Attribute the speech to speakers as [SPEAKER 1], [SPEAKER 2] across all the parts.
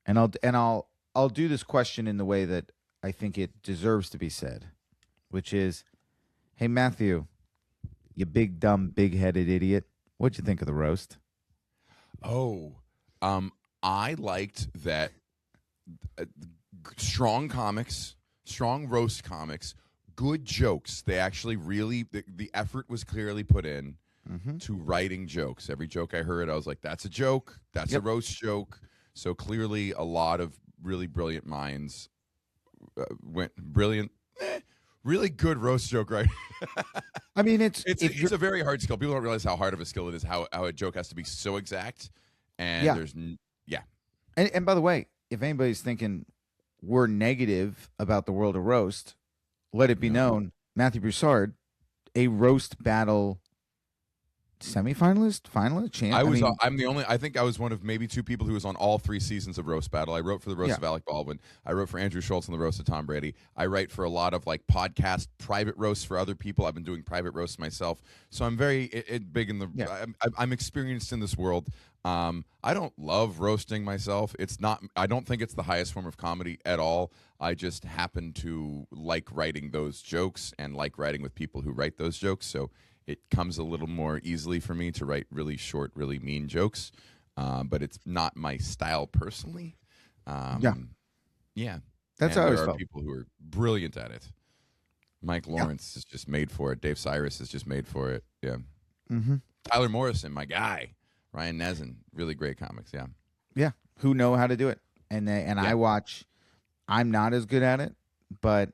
[SPEAKER 1] And I'll do this question in the way that I think it deserves to be said, which is, "Hey Matthew, you big dumb big headed idiot, what'd you think of the roast?"
[SPEAKER 2] Oh, um, I liked that uh, strong comics, strong roast comics, good jokes. They actually really the effort was clearly put in
[SPEAKER 1] Mm-hmm.
[SPEAKER 2] to writing jokes. Every joke I heard, I was like, "That's a joke. That's a
[SPEAKER 1] Yep.
[SPEAKER 2] roast joke." So clearly, a lot of really brilliant minds went brilliant. Really good roast joke, right?
[SPEAKER 1] I mean, it's
[SPEAKER 2] It's
[SPEAKER 1] if
[SPEAKER 2] it's
[SPEAKER 1] you're
[SPEAKER 2] a very hard skill. People don't realize how hard of a skill it is. How a joke has to be so exact, and
[SPEAKER 1] yeah.
[SPEAKER 2] yeah,
[SPEAKER 1] And by the way, if anybody's thinking we're negative about the world of roast, let it be
[SPEAKER 2] no.
[SPEAKER 1] known, Matthew Broussard, a roast battle semifinalist, finalist, champ. I mean,
[SPEAKER 2] I'm the only. I think I was one of maybe two people who was on all three seasons of Roast Battle. I wrote for the Roast
[SPEAKER 1] yeah,
[SPEAKER 2] of Alec Baldwin. I wrote for Andrew Schultz on the Roast of Tom Brady. I write for a lot of like podcast private roasts for other people. I've been doing private roasts myself, so I'm very big in the.
[SPEAKER 1] yeah,
[SPEAKER 2] I'm experienced in this world. I don't love roasting myself. It's not. I don't think it's the highest form of comedy at all. I just happen to like writing those jokes and like writing with people who write those jokes. So it comes a little more easily for me to write really short, really mean jokes. But it's not my style personally.
[SPEAKER 1] yeah.
[SPEAKER 2] Um, yeah.
[SPEAKER 1] That's how I
[SPEAKER 2] And there
[SPEAKER 1] always
[SPEAKER 2] are
[SPEAKER 1] felt.
[SPEAKER 2] people who are brilliant at it. Mike
[SPEAKER 1] Yeah.
[SPEAKER 2] Lawrence is just made for it. Dave Cyrus is just made for it. Yeah.
[SPEAKER 1] Mm-hmm.
[SPEAKER 2] Tyler Morrison, my guy. Ryan Nezen, really great comics. Yeah.
[SPEAKER 1] Yeah. Who know how to do it?
[SPEAKER 2] Yeah.
[SPEAKER 1] I watch. I'm not as good at it, but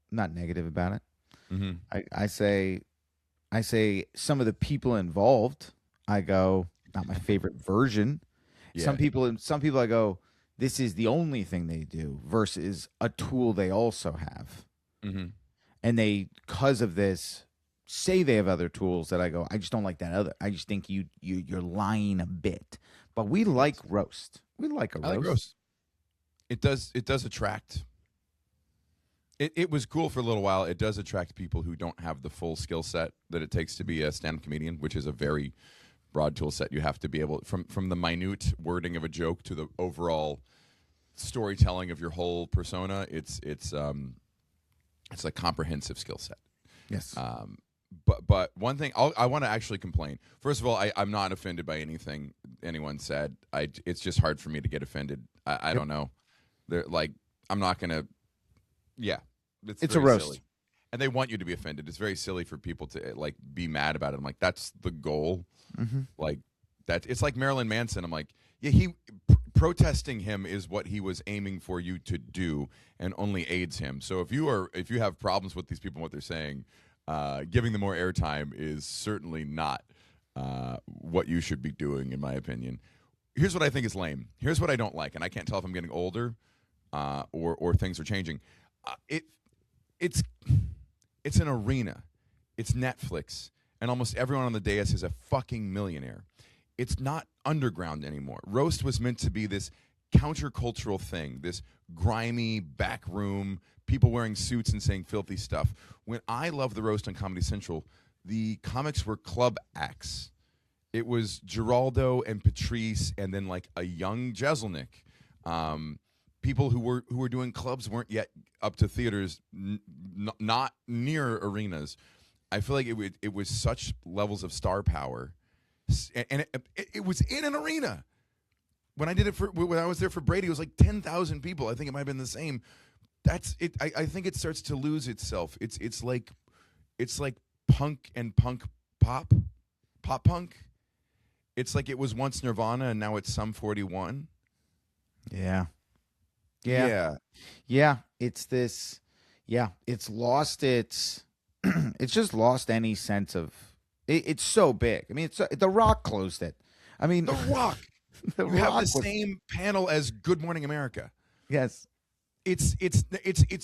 [SPEAKER 1] I'm not negative about it.
[SPEAKER 2] Mm-hmm.
[SPEAKER 1] I say some of the people involved. I go, not my favorite version.
[SPEAKER 2] Yeah.
[SPEAKER 1] Some people I go, this is the only thing they do versus a tool they also have.
[SPEAKER 2] Mm-hmm.
[SPEAKER 1] And they, because of this, say they have other tools that I go, I just don't like that other. I just think you're lying a bit. But we like roast. We like a
[SPEAKER 2] I like
[SPEAKER 1] roast.
[SPEAKER 2] roast. It does attract. It was cool for a little while. It does attract people who don't have the full skill set that it takes to be a stand-up comedian, which is a very broad tool set. You have to be able from the minute wording of a joke to the overall storytelling of your whole persona. It's a comprehensive skill set.
[SPEAKER 1] Yes.
[SPEAKER 2] But one thing I want to actually complain. First of all, I'm not offended by anything anyone said. It's just hard for me to get offended. I don't know. They're like I'm not gonna. Yeah,
[SPEAKER 1] It's a
[SPEAKER 2] very
[SPEAKER 1] roast.
[SPEAKER 2] silly, and they want you to be offended. It's very silly for people to like be mad about it. I'm like, that's the goal.
[SPEAKER 1] Mm-hmm.
[SPEAKER 2] Like that. It's like Marilyn Manson. I'm like, yeah, protesting him is what he was aiming for you to do, and only aids him. So if you have problems with these people and what they're saying, giving them more airtime is certainly not what you should be doing, in my opinion. Here's what I think is lame. Here's what I don't like, and I can't tell if I'm getting older or things are changing. Uh, it it's it's an arena. It's Netflix, and almost everyone on the dais is a fucking millionaire. It's not underground anymore. Roast was meant to be this countercultural thing, this grimy back room, people wearing suits and saying filthy stuff. When I loved the roast on Comedy Central, the comics were club acts. It was Geraldo and Patrice, and then like a young Jeselnik. People who were doing clubs weren't yet up to theaters, not near arenas. I feel like it was such levels of star power, and it was in an arena. When I was there for Brady, it was like 10,000 people. I think it might have been the same. That's it. I think it starts to lose itself. It's like punk and punk pop punk. It's like it was once Nirvana and now it's Sum 41.
[SPEAKER 1] Yeah. Yeah. Yeah. It's this. Yeah. It's lost its. It's just lost any sense of. It's so big. I mean, The Rock closed it. I mean,
[SPEAKER 2] The Rock.
[SPEAKER 1] The
[SPEAKER 2] You have
[SPEAKER 1] Rock
[SPEAKER 2] the
[SPEAKER 1] was.
[SPEAKER 2] same panel as Good Morning America.
[SPEAKER 1] Yes.
[SPEAKER 2] It's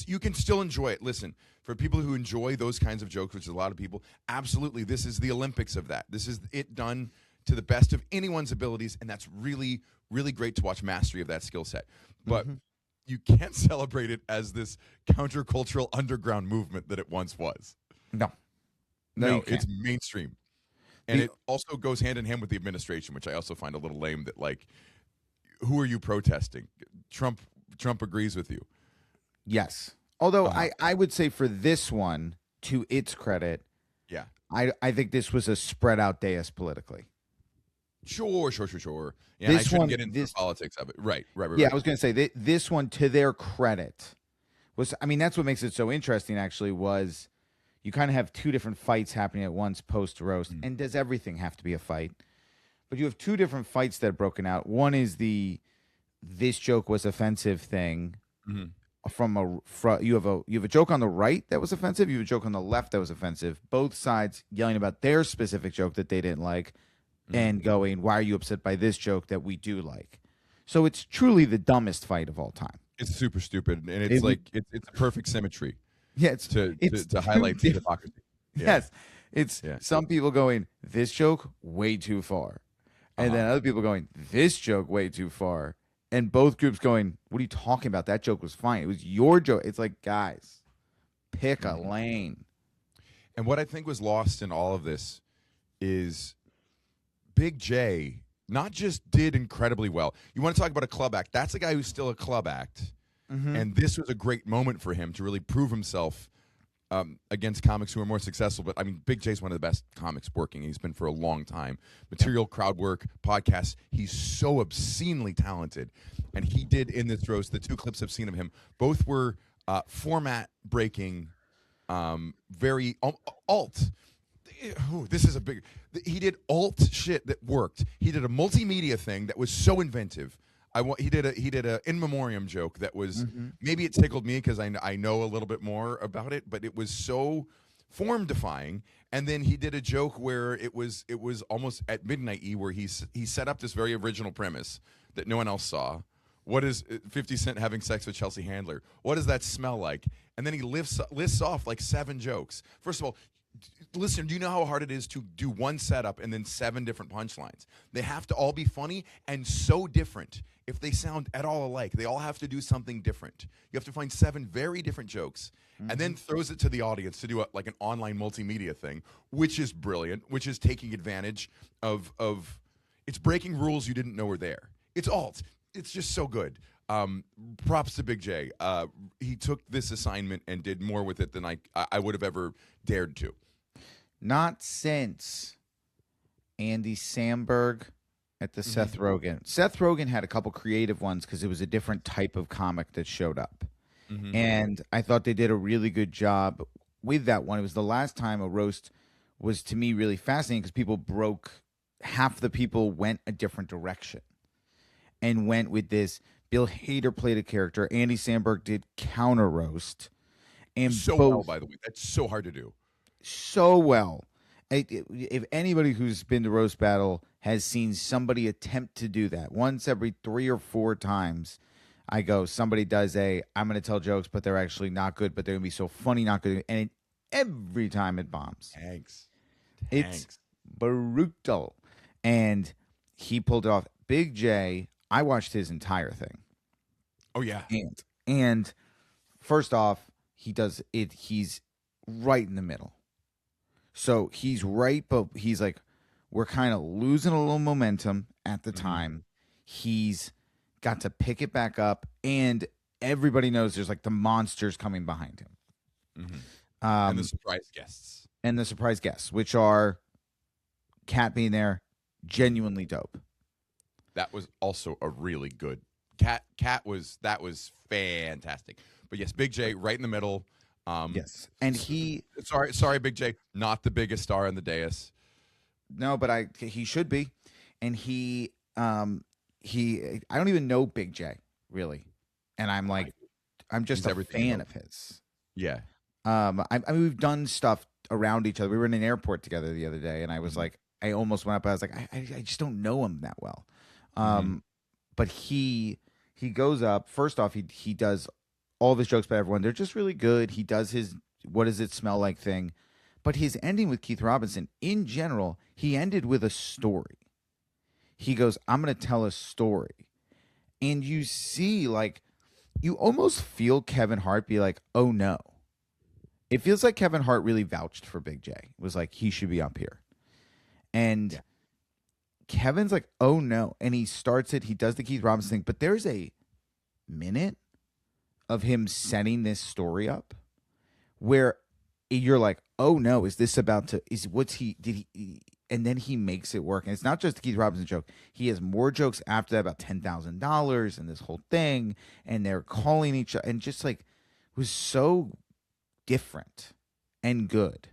[SPEAKER 2] you can still enjoy it. Listen, for people who enjoy those kinds of jokes, which is a lot of people, absolutely, this is the Olympics of that. This is it done to the best of anyone's abilities, and that's really, really great to watch mastery of that skill set. But you can't celebrate it as this countercultural underground movement that it once was.
[SPEAKER 1] No.
[SPEAKER 2] No,
[SPEAKER 1] You can't.
[SPEAKER 2] it's mainstream. And
[SPEAKER 1] The-
[SPEAKER 2] it also goes hand in hand with the administration, which I also find a little lame that like who are you protesting? Trump agrees with you.
[SPEAKER 1] Yes. Although
[SPEAKER 2] Uh-huh.
[SPEAKER 1] I would say for this one, to its credit,
[SPEAKER 2] Yeah.
[SPEAKER 1] I think this was a spread out dais politically.
[SPEAKER 2] Sure. Yeah, and I
[SPEAKER 1] This
[SPEAKER 2] shouldn't
[SPEAKER 1] one,
[SPEAKER 2] get into the politics of it. Right.
[SPEAKER 1] yeah, I was going to say this one, to their credit, was. I mean, that's what makes it so interesting. Actually, was you kind of have two different fights happening at once post roast,
[SPEAKER 2] Mm.
[SPEAKER 1] and does everything have to be a fight? But you have two different fights that are broken out. One is the this joke was offensive thing.
[SPEAKER 2] Mhm.
[SPEAKER 1] You have a joke on the right that was offensive. You have a joke on the left that was offensive. Both sides yelling about their specific joke that they didn't like, and going, "Why are you upset by this joke that we do like?" So it's truly the dumbest fight of all time.
[SPEAKER 2] It's super stupid, and it's it's a perfect symmetry
[SPEAKER 1] Yeah, it's
[SPEAKER 2] to
[SPEAKER 1] too
[SPEAKER 2] highlight the
[SPEAKER 1] diff-
[SPEAKER 2] hypocrisy. Yeah.
[SPEAKER 1] Yes, it's
[SPEAKER 2] Yeah.
[SPEAKER 1] some people going, "This joke way too far," and then other people going, "This joke way too far." And both groups going, "What are you talking about? That joke was fine. It was your joke." It's like, guys, pick a lane.
[SPEAKER 2] And what I think was lost in all of this is Big J not just did incredibly well. You want to talk about a club act? That's a guy who's still a club act. And this was a great moment for him to really prove himself against comics who are more successful. But I mean, Big J's one of the best comics working. He's been for a long time. Material, crowd work, podcasts. He's so obscenely talented. And he did in this roast, the two clips I've seen of him, both were format breaking, very alt. Ooh, this is a big. He did alt shit that worked. He did a multimedia thing that was so inventive. He did a in memoriam joke that was maybe it tickled me because I know a little bit more about it, but it was so form defying. And then he did a joke where it was almost at midnight where he set up this very original premise that no one else saw. What is 50 Cent having sex with Chelsea Handler? What does that smell like? And then he lists off like 7 jokes. First of all, listen, do you know how hard it is to do one setup and then 7 different punchlines? They have to all be funny and so different. If they sound at all alike, they all have to do something different. You have to find 7 very different jokes and then throws it to the audience to do like an online multimedia thing, which is brilliant, which is taking advantage of it's breaking rules you didn't know were there. It's alt. It's just so good. Props to Big J. He took this assignment and did more with it than I would have ever dared to.
[SPEAKER 1] Not since Andy Samberg at the Seth Rogen. Seth Rogen had a couple creative ones because it was a different type of comic that showed up. And I thought they did a really good job with that one. It was the last time a roast was, to me, really fascinating because people broke, half the people went a different direction and went with this. Bill Hader played a character. Andy Samberg did counter roast. And
[SPEAKER 2] So
[SPEAKER 1] both,
[SPEAKER 2] well, by the way. That's so hard to do.
[SPEAKER 1] so well. If anybody who's been to roast battle has seen somebody attempt to do that once every 3 or 4 times, I go, somebody does I'm going to tell jokes, but they're actually not good, but they're going to be so funny, not good. And every time it bombs.
[SPEAKER 2] Thanks.
[SPEAKER 1] It's brutal. And he pulled it off. Big J, I watched his entire thing.
[SPEAKER 2] Oh, yeah.
[SPEAKER 1] And first off, he does it. He's right in the middle. So he's right, but he's like, we're kind of losing a little momentum at the time. He's got to pick it back up, and everybody knows there's like the monsters coming behind him.
[SPEAKER 2] And the surprise guests.
[SPEAKER 1] And the surprise guests, which are Cat being there, genuinely dope.
[SPEAKER 2] That was also a really good. Cat was fantastic. But yes, Big J right in the middle.
[SPEAKER 1] Yes, and he.
[SPEAKER 2] Sorry, Big J, not the biggest star on the dais.
[SPEAKER 1] No, but he should be, and I don't even know Big J really, and I'm just a fan of his.
[SPEAKER 2] Yeah.
[SPEAKER 1] I mean, we've done stuff around each other. We were in an airport together the other day, and I was like, I almost went up. I was like, I just don't know him that well. But he goes up. First off, he does all of his jokes about everyone. They're just really good. He does his "what does it smell like" thing. But his ending with Keith Robinson, in general, he ended with a story. He goes, I'm going to tell a story. And you see, like, you almost feel Kevin Hart be like, oh no. It feels like Kevin Hart really vouched for Big J. It was like, he should be up here. And Kevin's like, oh no. And he starts it. He does the Keith Robinson thing. But there's a minute of him setting this story up where you're like, oh no, is this about to, and then he makes it work. And it's not just the Keith Robinson joke. He has more jokes after that about $10,000 and this whole thing. And they're calling each other and just like, it was so different and good.